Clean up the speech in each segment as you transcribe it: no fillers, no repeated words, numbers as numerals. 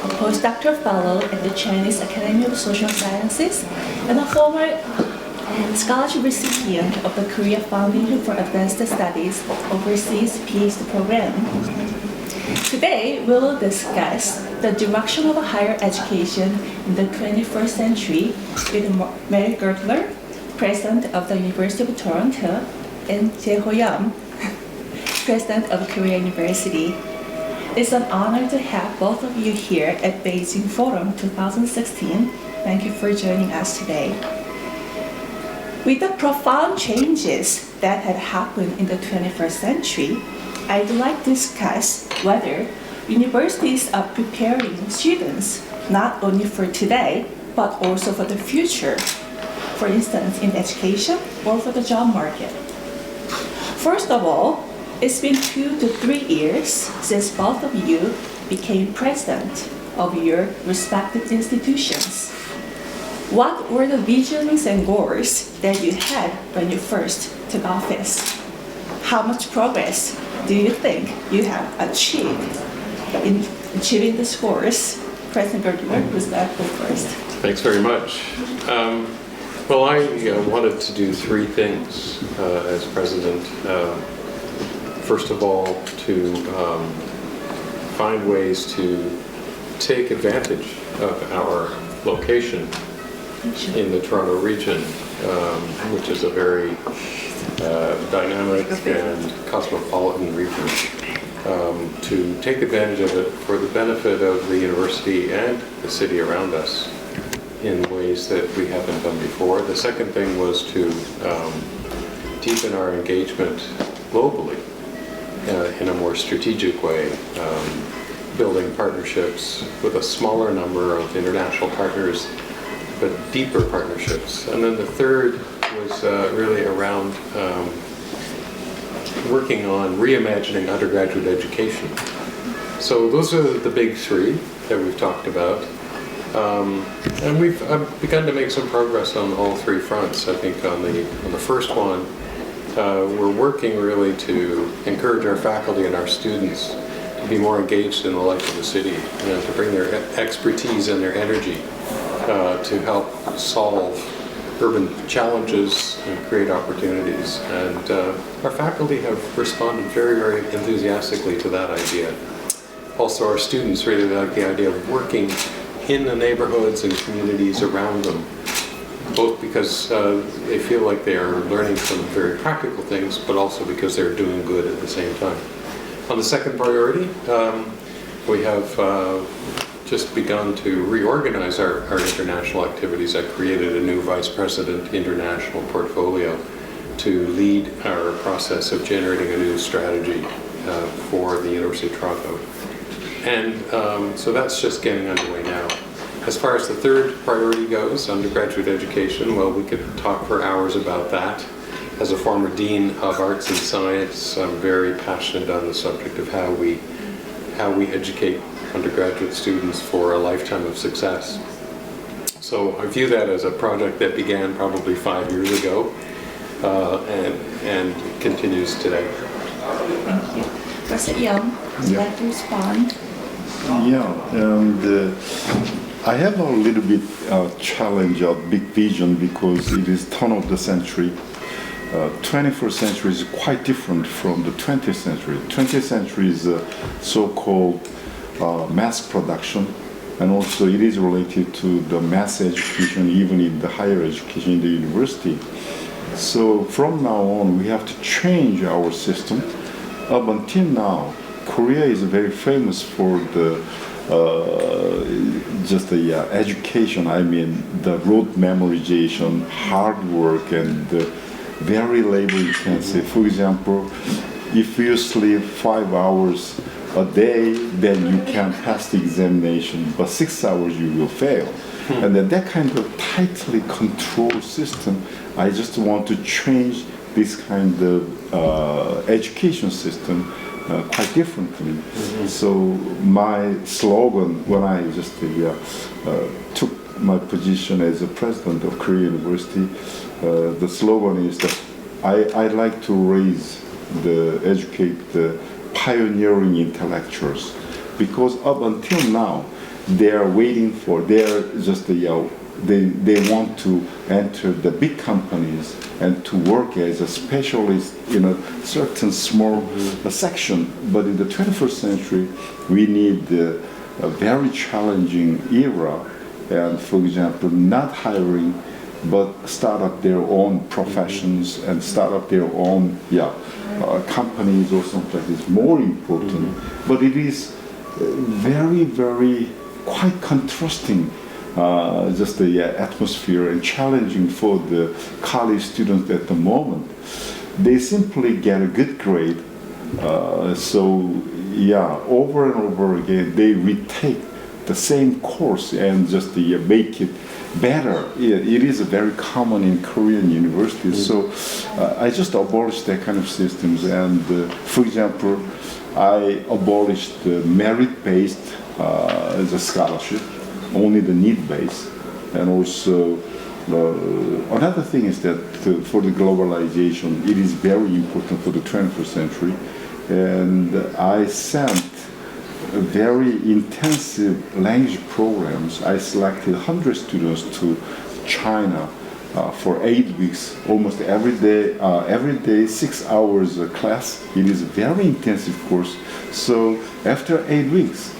a postdoctoral fellow at the Chinese Academy of Social Sciences, and a former scholarship recipient of the Korea Foundation for Advanced Studies Overseas PhD program. Today, we will discuss the direction of higher education in the 21st century with Meric Gertler, President of the University of Toronto, and Jaeho, President of Korea University. It's an honor to have both of you here at Beijing Forum 2016. Thank you for joining us today. With the profound changes that had happened in the 21st century, I'd like to discuss whether universities are preparing students not only for today, but also for the future, for instance, in education or for the job market. First of all, it's been 2 to 3 years since both of you became president of your respective institutions. What were the visions and goals that you had when you first took office? How much progress do you think you have achieved in achieving the scores? President Gertler, who's that go first? Thanks very much. Well, I wanted to do 3 things as president. First of all, to find ways to take advantage of our location in the Toronto region, which is a very dynamic and cosmopolitan region, to take advantage of it for the benefit of the university and the city around us in ways that we haven't done before. The second thing was to deepen our engagement globally in a more strategic way, building partnerships with a smaller number of international partners, but deeper partnerships. And then the third was really around working on reimagining undergraduate education. So those are the big 3 that we've talked about. And we've begun to make some progress on all 3 fronts. I think on the first one, we're working really to encourage our faculty and our students to be more engaged in the life of the city and to bring their expertise and their energy to help solve urban challenges and create opportunities. And our faculty have responded very, very enthusiastically to that idea. Also, our students really like the idea of working in the neighborhoods and communities around them, both because they feel like they are learning some very practical things, but also because they're doing good at the same time. On the second priority, we have just begun to reorganize our international activities. I created a new Vice President International portfolio to lead our process of generating a new strategy for the University of Toronto. And so that's just getting underway now. As far as the third priority goes, undergraduate education, well, we could talk for hours about that. As a former Dean of Arts and Science, I'm very passionate on the subject of how we educate undergraduate students for a lifetime of success. So I view that as a project that began probably 5 years ago and continues today. Thank you. President Yeom, would you like to respond? Yeah, and I have a little bit challenge of big vision because it is turn of the century. 21st century is quite different from the 20th century. 20th century is so-called mass production, and also it is related to the mass education, even in the higher education in the university. So from now on, we have to change our system. Up until now, Korea is very famous for the education. I mean, the rote memorization, hard work, and very labor intensive. For example, if you sleep 5 hours a day, then you can pass the examination, but 6 hours you will fail. And then that kind of tightly controlled system, I just want to change this kind of education system quite differently. So my slogan when I just took my position as a president of Korea University, the slogan is that I like to educate the pioneering intellectuals because up until now, they are waiting for, they are just, they want to enter the big companies and to work as a specialist in a certain small section. But in the 21st century, we need a very challenging era, and for example, not hiring, but start up their own professions and start up their own companies or something like this, more important. But it is very, very quite contrasting, just the atmosphere, and challenging for the college students at the moment. They simply get a good grade, over and over again they retake the same course and just make it better. It is very common in Korean universities. So I just abolished that kind of systems. And for example, I abolished the merit-based the scholarship, only the need-based. And also another thing is that for the globalization, it is very important for the 21st century. And I sent very intensive language programs. I selected 100 students to China for 8 weeks, almost every day 6 hours a class. It is a very intensive course. So after 8 weeks,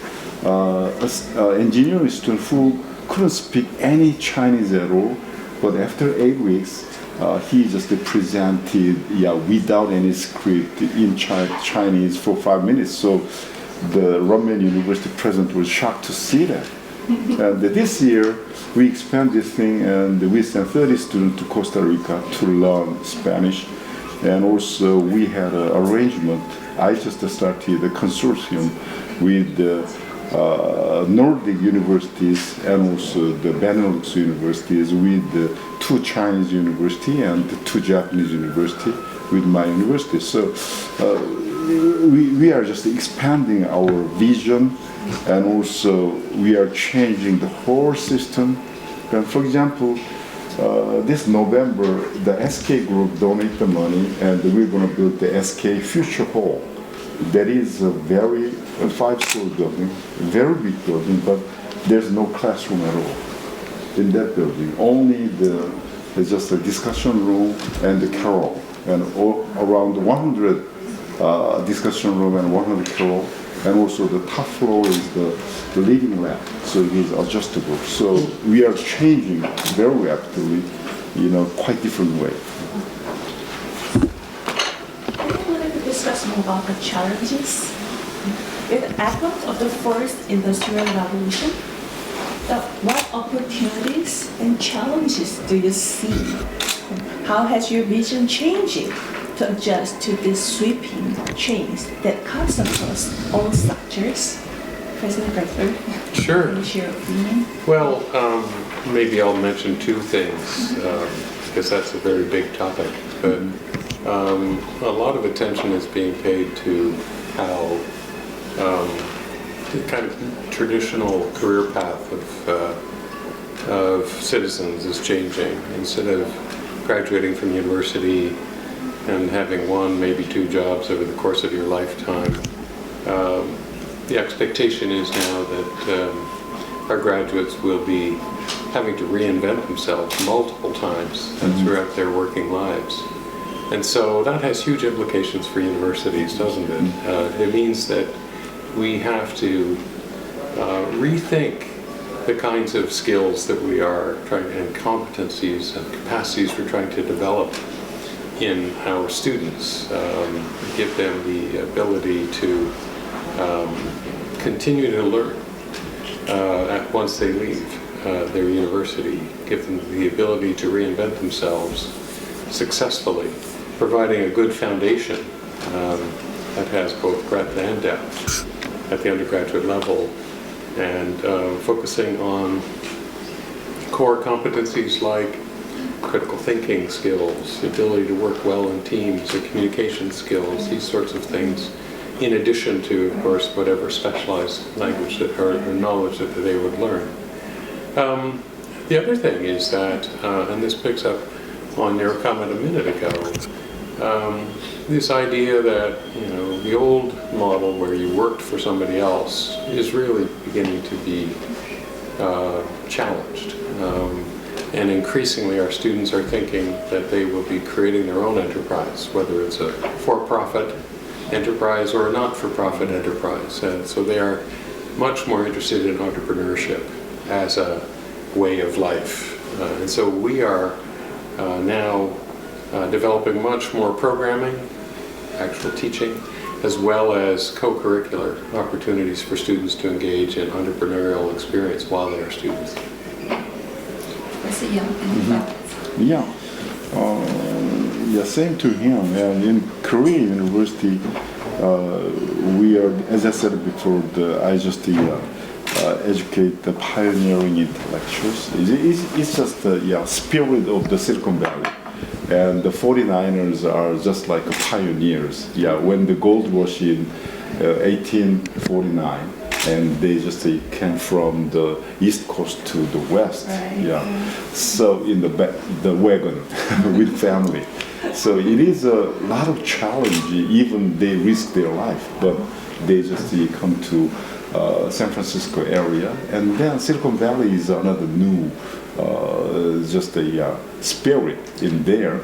an engineering student who couldn't speak any Chinese at all, but after 8 weeks, he just presented without any script in Chinese for 5 minutes. So the Yung-Min University president was shocked to see that. And this year, we expand this thing, and we sent 30 students to Costa Rica to learn Spanish. And also, we had an arrangement. I just started a consortium with the Nordic universities and also the Benelux universities, with the 2 Chinese universities and the 2 Japanese universities with my university. So we are just expanding our vision, and also we are changing the whole system. And for example, this November, the SK group donate the money, and we're going to build the SK Future Hall. That is a very 5-story building, very big building, but there's no classroom at all in that building. Only there's just a discussion room and the carol, and around 100 discussion room and 100 carol, and also the top floor is the living lab, so it is adjustable. So we are changing very rapidly, quite different way. Discuss more about the challenges. With the advent of the first industrial revolution, what opportunities and challenges do you see? How has your vision changed to adjust to these sweeping changes that cuts across all sectors? President Gertler, Sure. what is your opinion? Well, maybe I'll mention 2 things, because that's a very big topic. But a lot of attention is being paid to how the kind of traditional career path of citizens is changing. Instead of graduating from university and having 1, maybe 2 jobs over the course of your lifetime, the expectation is now that our graduates will be having to reinvent themselves multiple times throughout their working lives. And so that has huge implications for universities, doesn't it? It means that we have to rethink the kinds of skills that we are trying, and competencies and capacities we're trying to develop in our students, give them the ability to continue to learn once they leave their university, give them the ability to reinvent themselves successfully, providing a good foundation that has both breadth and depth at the undergraduate level, and focusing on core competencies like critical thinking skills, the ability to work well in teams, the communication skills, these sorts of things, in addition to, of course, whatever specialized language or knowledge that they would learn. The other thing is that, and this picks up on your comment a minute ago, this idea that, you know, the old model where you worked for somebody else is really beginning to be challenged. And increasingly our students are thinking that they will be creating their own enterprise, whether it's a for-profit enterprise or a not-for-profit enterprise. And so they are much more interested in entrepreneurship as a way of life. And so we are now developing much more programming, actual teaching, as well as co-curricular opportunities for students to engage in entrepreneurial experience while they are students. Yeah, same to him. And in Korea University, we are, as I said before, I just educate the pioneering intellectuals. It's just the spirit of the Silicon Valley. And the 49ers are just like pioneers. Yeah, when the gold rush in 1849, and they just came from the east coast to the west. Right. Yeah, so in the wagon with family. So it is a lot of challenge. Even they risk their life, but they just come to San Francisco area, and then Silicon Valley is another new, just a spirit in there.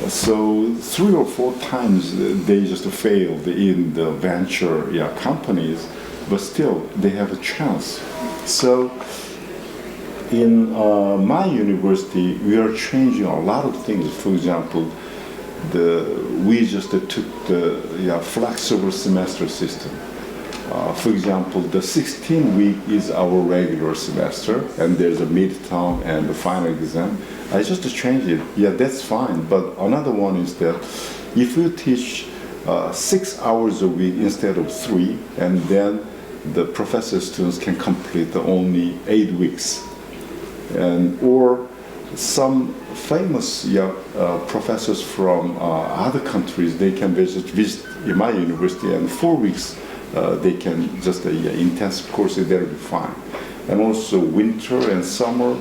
So 3 or 4 times they just failed in the venture companies, but still they have a chance. So in my university, we are changing a lot of things. For example, we just took the flexible semester system. For example, the 16-week is our regular semester, and there's a midterm and the final exam. I just changed it. Yeah, that's fine. But another one is that if you teach 6 hours a week instead of 3, and then the professor students can complete only 8 weeks, or some famous professors from other countries, they can visit in my university, and 4 weeks they can just intensive courses, they'll be fine. And also winter and summer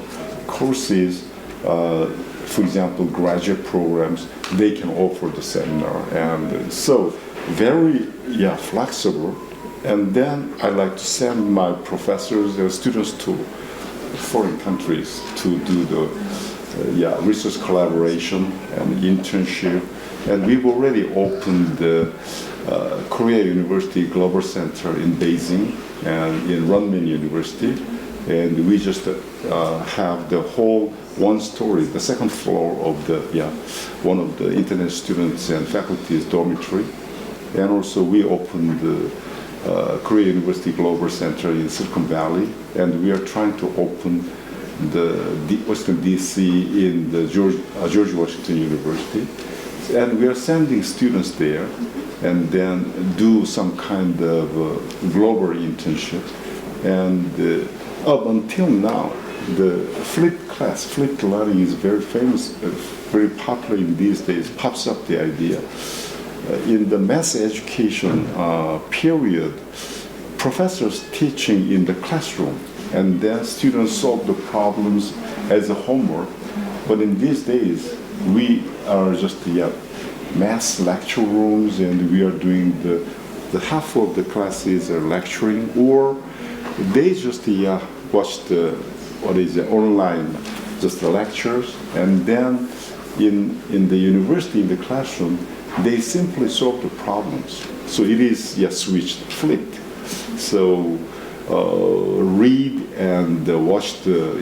courses, for example, graduate programs, they can offer the seminar. And so very flexible. And then I like to send my professors and students to foreign countries to do the research collaboration and internship. And we've already opened the Korea University Global Center in Beijing and in Jung-Min University. And we just have the whole one story, the second floor of the one of the internet students and faculty's dormitory. And also we opened the Korea University Global Center in Silicon Valley, and we are trying to open the Washington DC in the George Washington University. And we are sending students there and then do some kind of global internship. And up until now, the flipped learning is very famous, very popular in these days, pops up the idea. In the mass education period, professors teaching in the classroom, and then students solve the problems as a homework. But in these days, we are just mass lecture rooms, and we are doing the half of the classes are lecturing, or they just watch the online just the lectures, and then in the university, in the classroom, they simply solve the problems. So it is switched, flipped. So read and watch the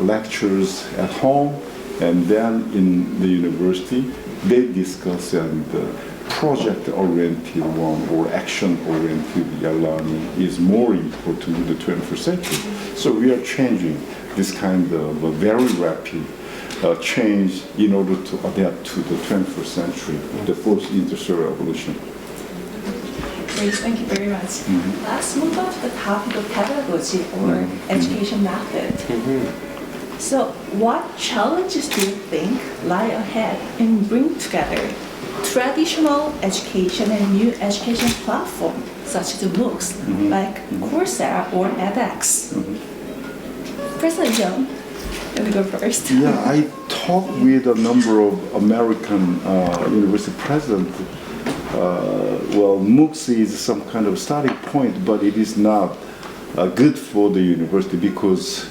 lectures at home, and then in the university they discuss, and project-oriented one or action-oriented learning is more important in the 21st century. So we are changing this kind of a very rapid change in order to adapt to the 21st century, the fourth industrial revolution. Great, thank you very much. Let's move on to the topic of pedagogy or education method. So what challenges do you think lie ahead in bringing together traditional education and new education platforms such as MOOCs, like Coursera or edX? President Yeom, let me go first. Yeah, I talked with a number of American university presidents. Well, MOOCs is some kind of starting point, but it is not good for the university because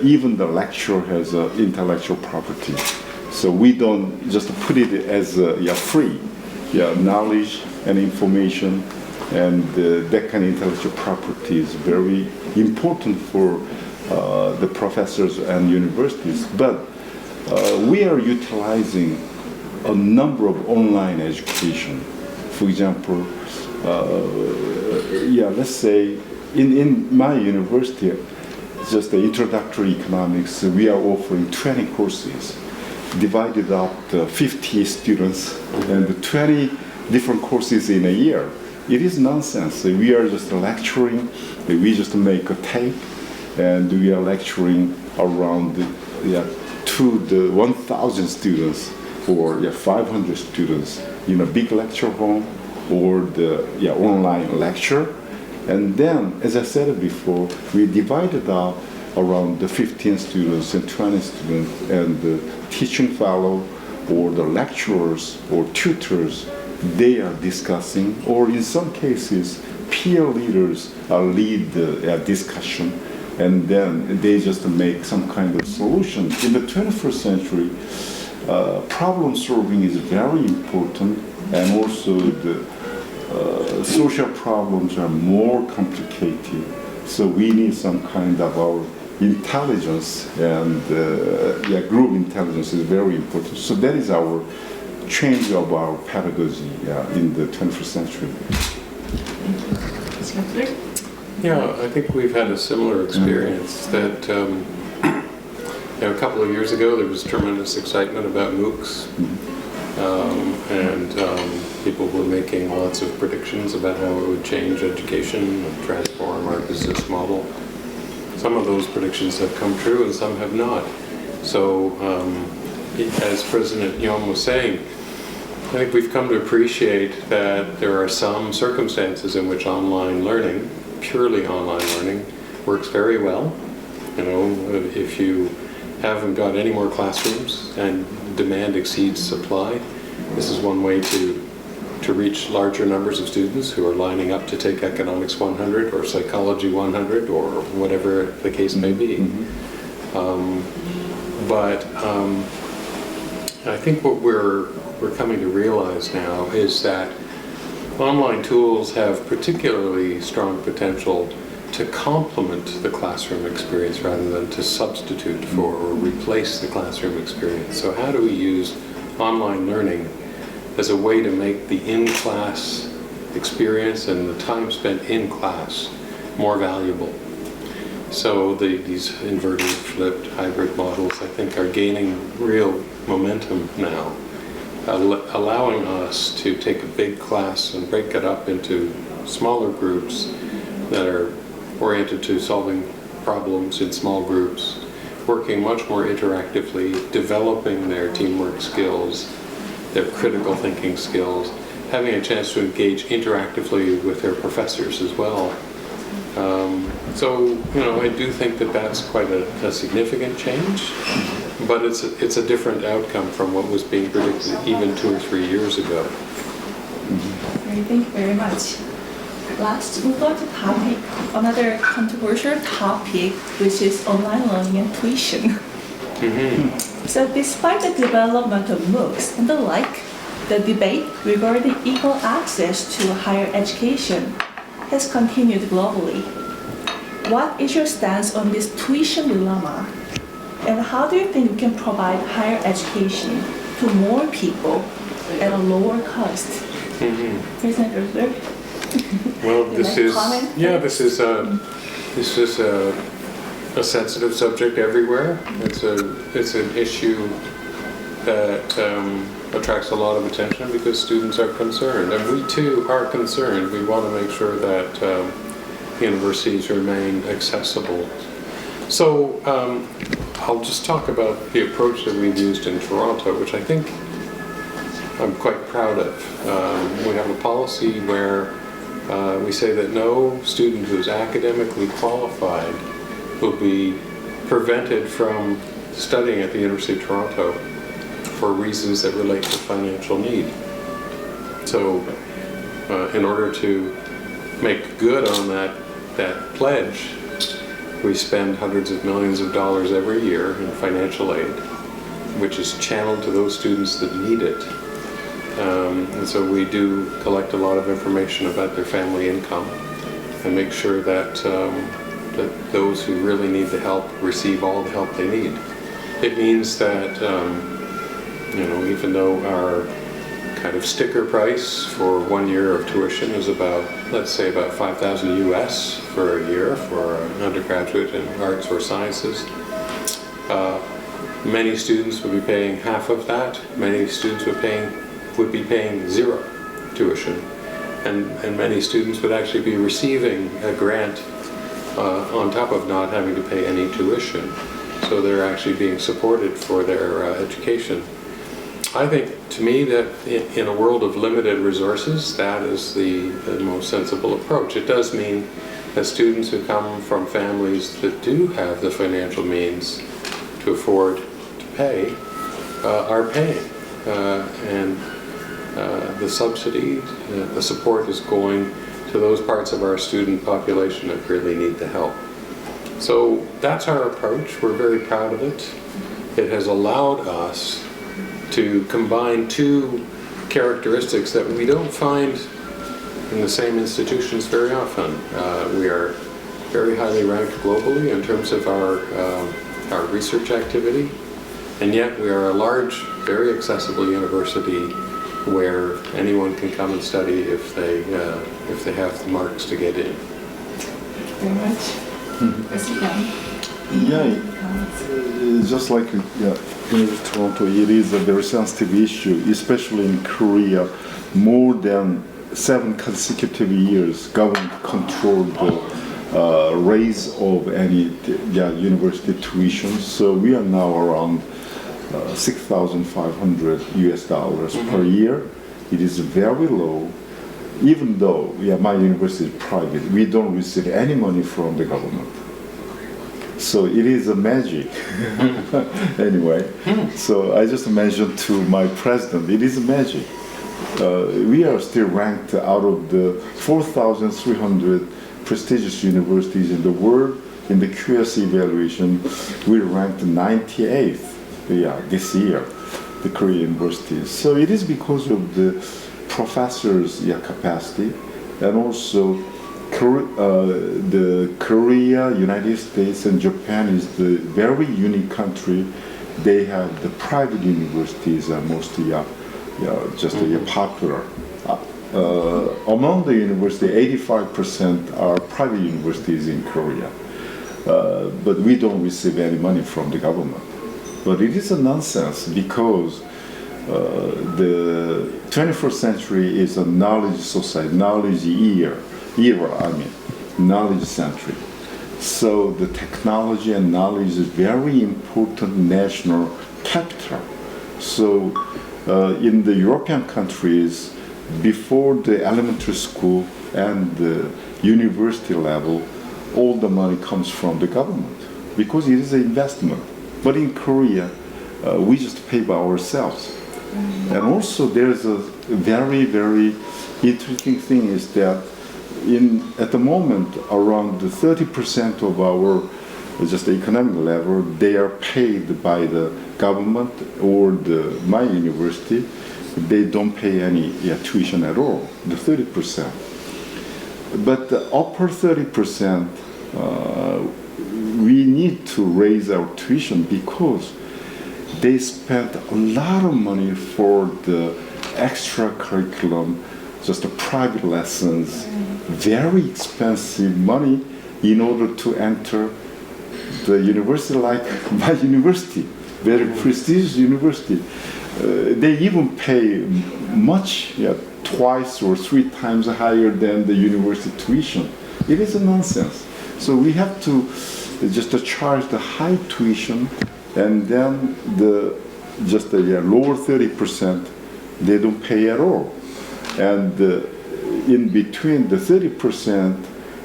even the lecture has intellectual property. So we don't just put it as free. Knowledge and information and that kind of intellectual property is very important for the professors and universities. But we are utilizing a number of online education. For example, let's say in my university, just the introductory economics, we are offering 20 courses, divided up 50 students and 20 different courses in a year. It is nonsense. We are just lecturing, we just make a tape, and we are lecturing around to the 1,000 students or 500 students in a big lecture hall or the online lecture. And then, as I said before, we divided up around the 15 students and 20 students, and the teaching fellow or the lecturers or tutors, they are discussing, or in some cases, peer leaders lead the discussion, and then they just make some kind of solution. In the 21st century, problem solving is very important, and also the social problems are more complicated. So we need some kind of our intelligence, and group intelligence is very important. So that is our change of our pedagogy in the 21st century. Yeah, I think we've had a similar experience that a couple of years ago there was tremendous excitement about MOOCs, and people were making lots of predictions about how it would change education and transform our business model. Some of those predictions have come true and some have not. So as President Yeom was saying, I think we've come to appreciate that there are some circumstances in which online learning, purely online learning, works very well. You know, if you haven't got any more classrooms and demand exceeds supply, this is one way to reach larger numbers of students who are lining up to take Economics 100 or Psychology 100 or whatever the case may be. But I think what we're coming to realize now is that online tools have particularly strong potential to complement the classroom experience rather than to substitute for or replace the classroom experience. So how do we use online learning as a way to make the in-class experience and the time spent in class more valuable? So these inverted, flipped, hybrid models, I think, are gaining real momentum now, allowing us to take a big class and break it up into smaller groups that are oriented to solving problems in small groups, working much more interactively, developing their teamwork skills, their critical thinking skills, having a chance to engage interactively with their professors as well. So, you know, I do think that that's quite a significant change, but it's a different outcome from what was being predicted even 2 or 3 years ago. Thank you very much. Last, move on to topic, another controversial topic, which is online learning and tuition. So despite the development of MOOCs and the like, the debate regarding equal access to higher education has continued globally. What is your stance on this tuition dilemma? And how do you think we can provide higher education to more people at a lower cost? President Gertler? Well, this is a sensitive subject everywhere. It's an issue that attracts a lot of attention because students are concerned, and we too are concerned. We want to make sure that universities remain accessible. So I'll just talk about the approach that we've used in Toronto, which I think I'm quite proud of. We have a policy where we say that no student who is academically qualified will be prevented from studying at the University of Toronto for reasons that relate to financial need. So in order to make good on that pledge, we spend hundreds of millions of dollars every year in financial aid, which is channeled to those students that need it. And so we do collect a lot of information about their family income and make sure that, that those who really need the help receive all the help they need. It means that, you know, even though our kind of sticker price for 1 year of tuition is about, let's say about 5,000 US for a year for an undergraduate in arts or sciences, many students would be paying half of that. Many students would be paying zero tuition, and many students would actually be receiving a grant on top of not having to pay any tuition. So they're actually being supported for their education. I think, to me, that in a world of limited resources, that is the most sensible approach. It does mean that students who come from families that do have the financial means to afford to pay are paying. And the subsidy, the support is going to those parts of our student population that really need the help. So that's our approach. We're very proud of it. It has allowed us to combine two characteristics that we don't find in the same institutions very often. We are very highly ranked globally in terms of our research activity, and yet we are a large, very accessible university where anyone can come and study if they have the marks to get in. Very much. Yeah, just like in Toronto, it is a very sensitive issue, especially in Korea. More than 7 consecutive years, government controlled the raise of any university tuition. So we are now around $6,500 US per year. It is very low. Even though my university is private, we don't receive any money from the government. So it is a magic. Anyway, so I just mentioned to my president, it is a magic. We are still ranked out of the 4,300 prestigious universities in the world. In the KFAS evaluation, we ranked 98th this year, the Korean universities. So it is because of the professors' capacity, and also the Korea, United States, and Japan is the very unique country. They have the private universities are mostly popular. Among the university, 85% are private universities in Korea, but we don't receive any money from the government. But it is a nonsense because the 21st century is a knowledge society, knowledge era, knowledge century. So the technology and knowledge is very important national capital. So in the European countries, before the elementary school and the university level, all the money comes from the government because it is an investment. But in Korea, we just pay by ourselves. And also there's a very, very interesting thing is that at the moment, around 30% of our just economic level, they are paid by the government or my university. They don't pay any tuition at all, the 30%. But the upper 30%, we need to raise our tuition because they spent a lot of money for the extra curriculum, just the private lessons, very expensive money in order to enter the university like my university, very prestigious university. They even pay much, twice or 3 times higher than the university tuition. It is a nonsense. So we have to just charge the high tuition, and then the lower 30%, they don't pay at all. And in between the 30%,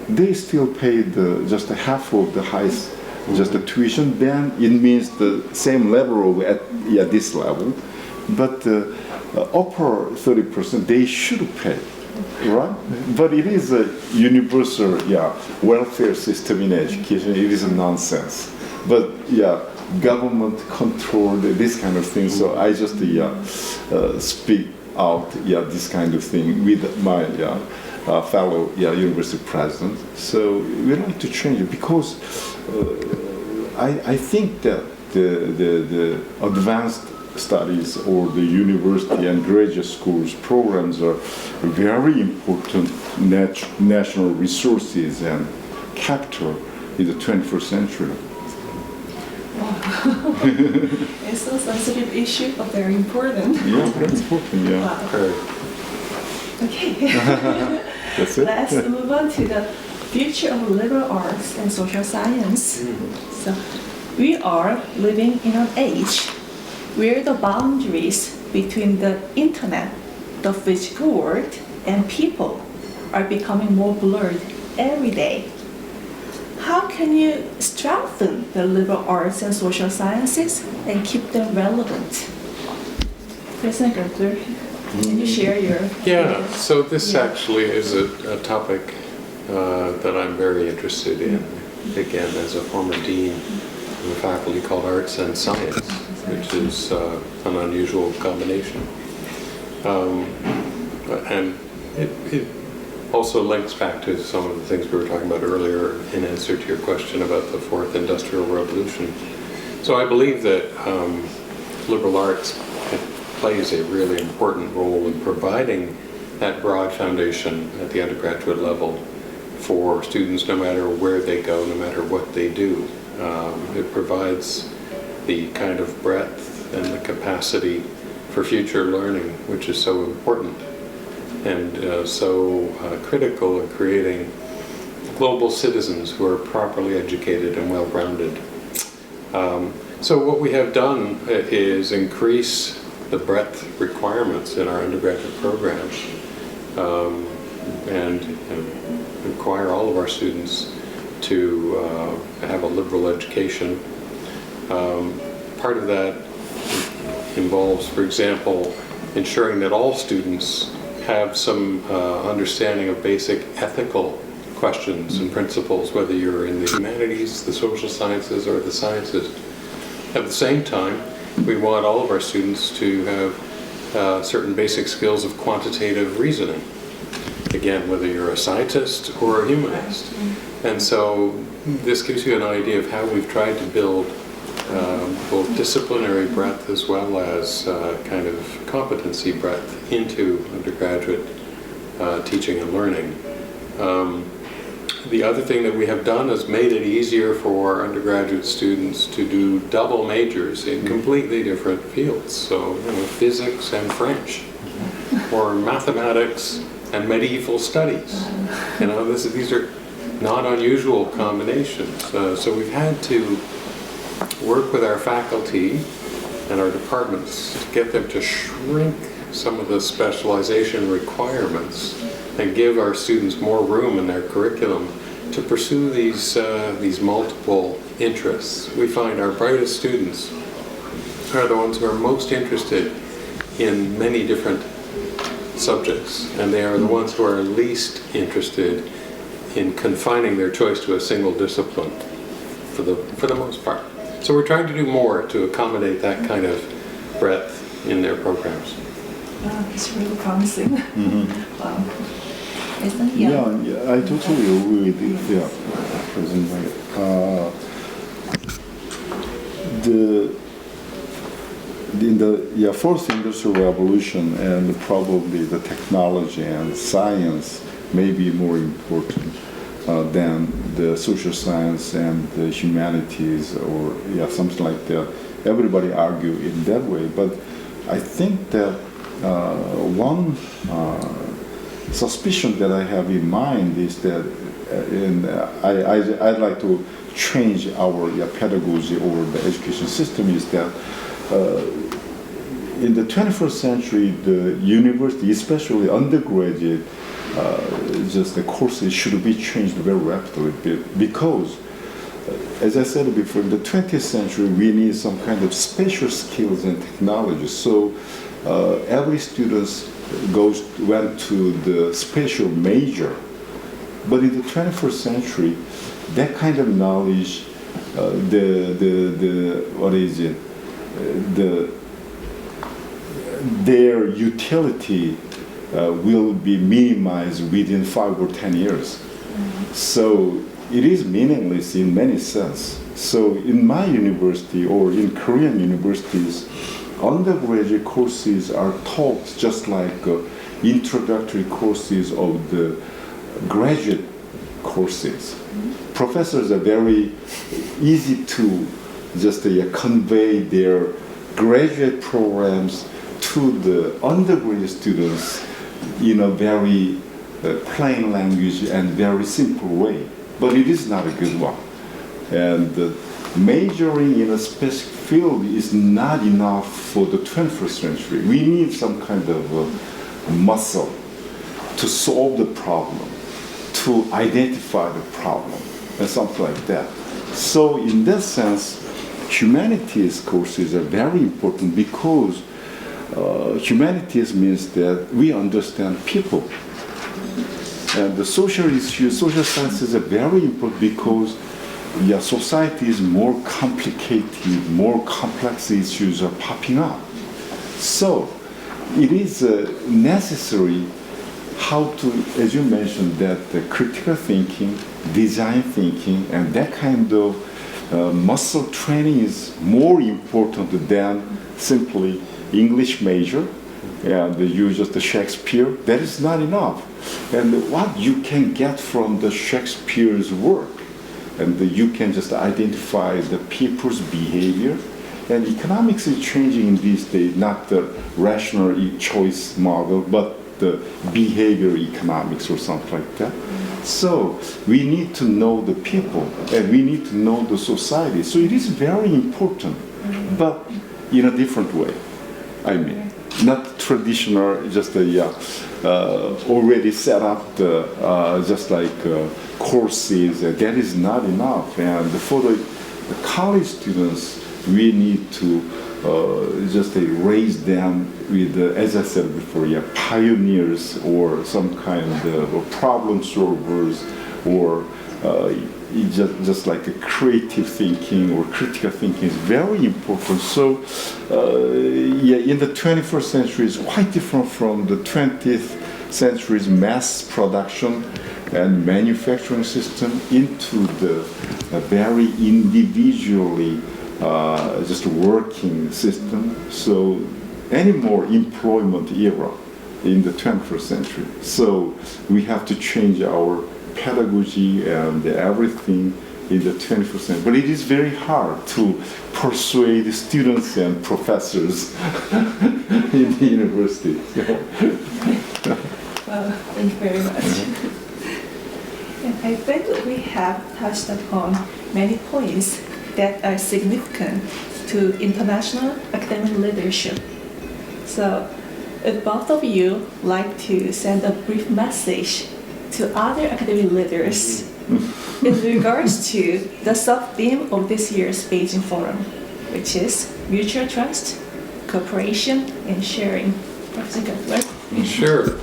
they still pay just half of the highest just the tuition, then it means the same level at this level. But upper 30%, they should pay, right? But it is a universal welfare system in education. It is a nonsense. But government controlled this kind of thing. So I just speak out this kind of thing with my fellow university president. So we like to change it because I think that the advanced studies or the university and graduate schools programs are very important national resources and capital in the 21st century. It's a sensitive issue, but very important. Yeah, very important, Wow. Okay. That's it. Let's move on to the future of liberal arts and social science. So, we are living in an age where the boundaries between the internet, the physical world, and people are becoming more blurred every day. How can you strengthen the liberal arts and social sciences and keep them relevant? President Gertler, can you share your ideas? So this actually is a topic that I'm very interested in, again, as a former dean of a faculty called Arts and Science, which is an unusual combination. And it also links back to some of the things we were talking about earlier in answer to your question about the fourth industrial revolution. So I believe that liberal arts plays a really important role in providing that broad foundation at the undergraduate level for students no matter where they go, no matter what they do. It provides the kind of breadth and the capacity for future learning, which is so important and so critical in creating global citizens who are properly educated and well-rounded. So what we have done is increase the breadth requirements in our undergraduate programs and require all of our students to have a liberal education. Part of that involves, for example, ensuring that all students have some understanding of basic ethical questions and principles, whether you're in the humanities, the social sciences, or the sciences. At the same time, we want all of our students to have certain basic skills of quantitative reasoning. Again, whether you're a scientist or a humanist. And so this gives you an idea of how we've tried to build both disciplinary breadth as well as kind of competency breadth into undergraduate teaching and learning. The other thing that we have done is made it easier for undergraduate students to do double majors in completely different fields. So, physics and French, or mathematics and medieval studies. These are not unusual combinations. So we've had to work with our faculty and our departments to get them to shrink some of the specialization requirements and give our students more room in their curriculum to pursue these multiple interests. We find our brightest students are the ones who are most interested in many different subjects, and they are the ones who are least interested in confining their choice to a single discipline for the most part. So we're trying to do more to accommodate that kind of breadth in their programs. Wow, it's really promising. Wow. Isn't it? Yeah, I totally agree with it. Yeah, President White. In the fourth industrial revolution, and probably the technology and science may be more important than the social science and the humanities, or something like that. Everybody argue in that way, but I think that one suspicion that I have in mind is that, I'd like to change our pedagogy or the education system, is that in the 21st century, the university, especially undergraduate, just the courses should be changed very rapidly, because as I said before, in the 20th century, we need some kind of special skills and technology. So every student went to the special major. But in the 21st century, that kind of knowledge, their utility will be minimized within 5 or 10 years. So it is meaningless in many sense. So in my university or in Korean universities, undergraduate courses are taught just like introductory courses of the graduate courses. Professors are very easy to just convey their graduate programs to the undergraduate students in a very plain language and very simple way. But it is not a good one. And majoring in a specific field is not enough for the 21st century. We need some kind of muscle to solve the problem, to identify the problem, and something like that. So in that sense, humanities courses are very important because humanities means that we understand people. And the social issues, social sciences are very important because society is more complicated, more complex issues are popping up. So it is necessary how to, as you mentioned, that critical thinking, design thinking, and that kind of muscle training is more important than simply English major and you just the Shakespeare. That is not enough. And what you can get from the Shakespeare's work, and you can just identify the people's behavior. And economics is changing in these days, not the rational choice model, but the behavior economics or something like that. So we need to know the people and we need to know the society. So it is very important, but in a different way. I mean, not traditional, just already set up just like courses. That is not enough. And for the college students, we need to just raise them with, as I said before, pioneers or some kind of problem solvers, or just like a creative thinking or critical thinking is very important. So in the 21st century is quite different from the 20th century's mass production and manufacturing system into the very individually just working system. So any more employment era in the 21st century. So we have to change our pedagogy and everything in the 21st century. But it is very hard to persuade students and professors in the university. Well, thank you very much. And I think we have touched upon many points that are significant to international academic leadership. So, if both of you like to send a brief message to other academic leaders in regards to the sub-theme of this year's Beijing Forum, which is mutual trust, cooperation, and sharing. Professor Gertler? Sure.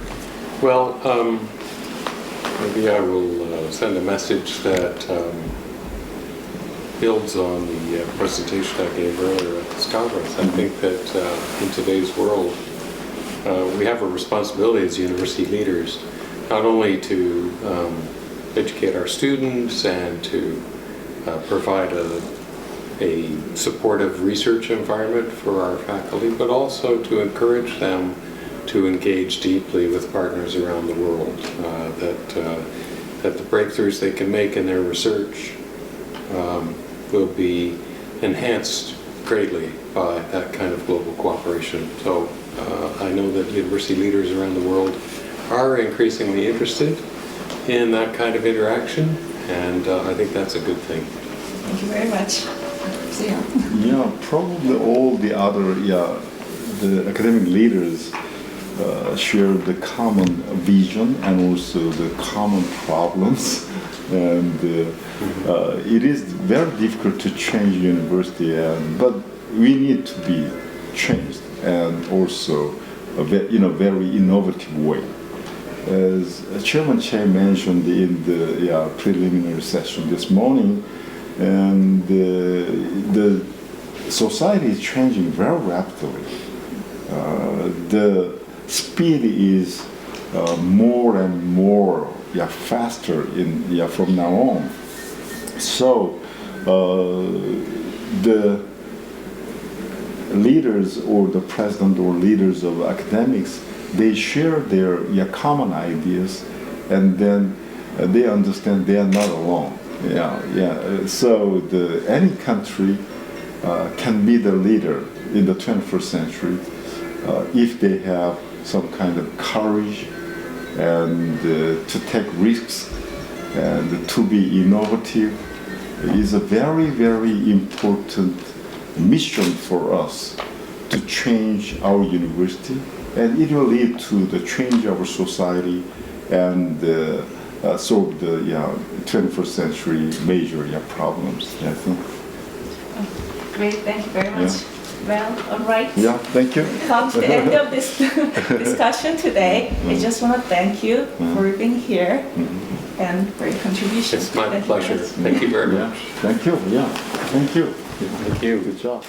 Well, maybe I will send a message that builds on the presentation I gave earlier at this conference. I think that in today's world, we have a responsibility as university leaders not only to educate our students and to provide a supportive research environment for our faculty, but also to encourage them to engage deeply with partners around the world, that the breakthroughs they can make in their research will be enhanced greatly by that kind of global cooperation. So I know that university leaders around the world are increasingly interested in that kind of interaction, and I think that's a good thing. Thank you very much. See ya. Yeah, probably all the other, the academic leaders share the common vision and also the common problems and it is very difficult to change university, but we need to be changed, and also in a very innovative way. As Chairman Che mentioned in the preliminary session this morning, and the society is changing very rapidly. The speed is more and more faster from now on. So the leaders or the president or leaders of academics, they share their common ideas, and then they understand they are not alone. So any country can be the leader in the 21st century if they have some kind of courage and to take risks and to be innovative. Is a very, very important mission for us to change our university, and it will lead to the change of our society and solve the 21st century major problems, I think. Great, thank you very much. Well, all right. Yeah, thank you. Come to the end of this discussion today. I just want to thank you for being here and for your contribution. It's my Thank you pleasure. guys. Thank you very much. Thank you. Yeah, thank you. Thank you. Good job.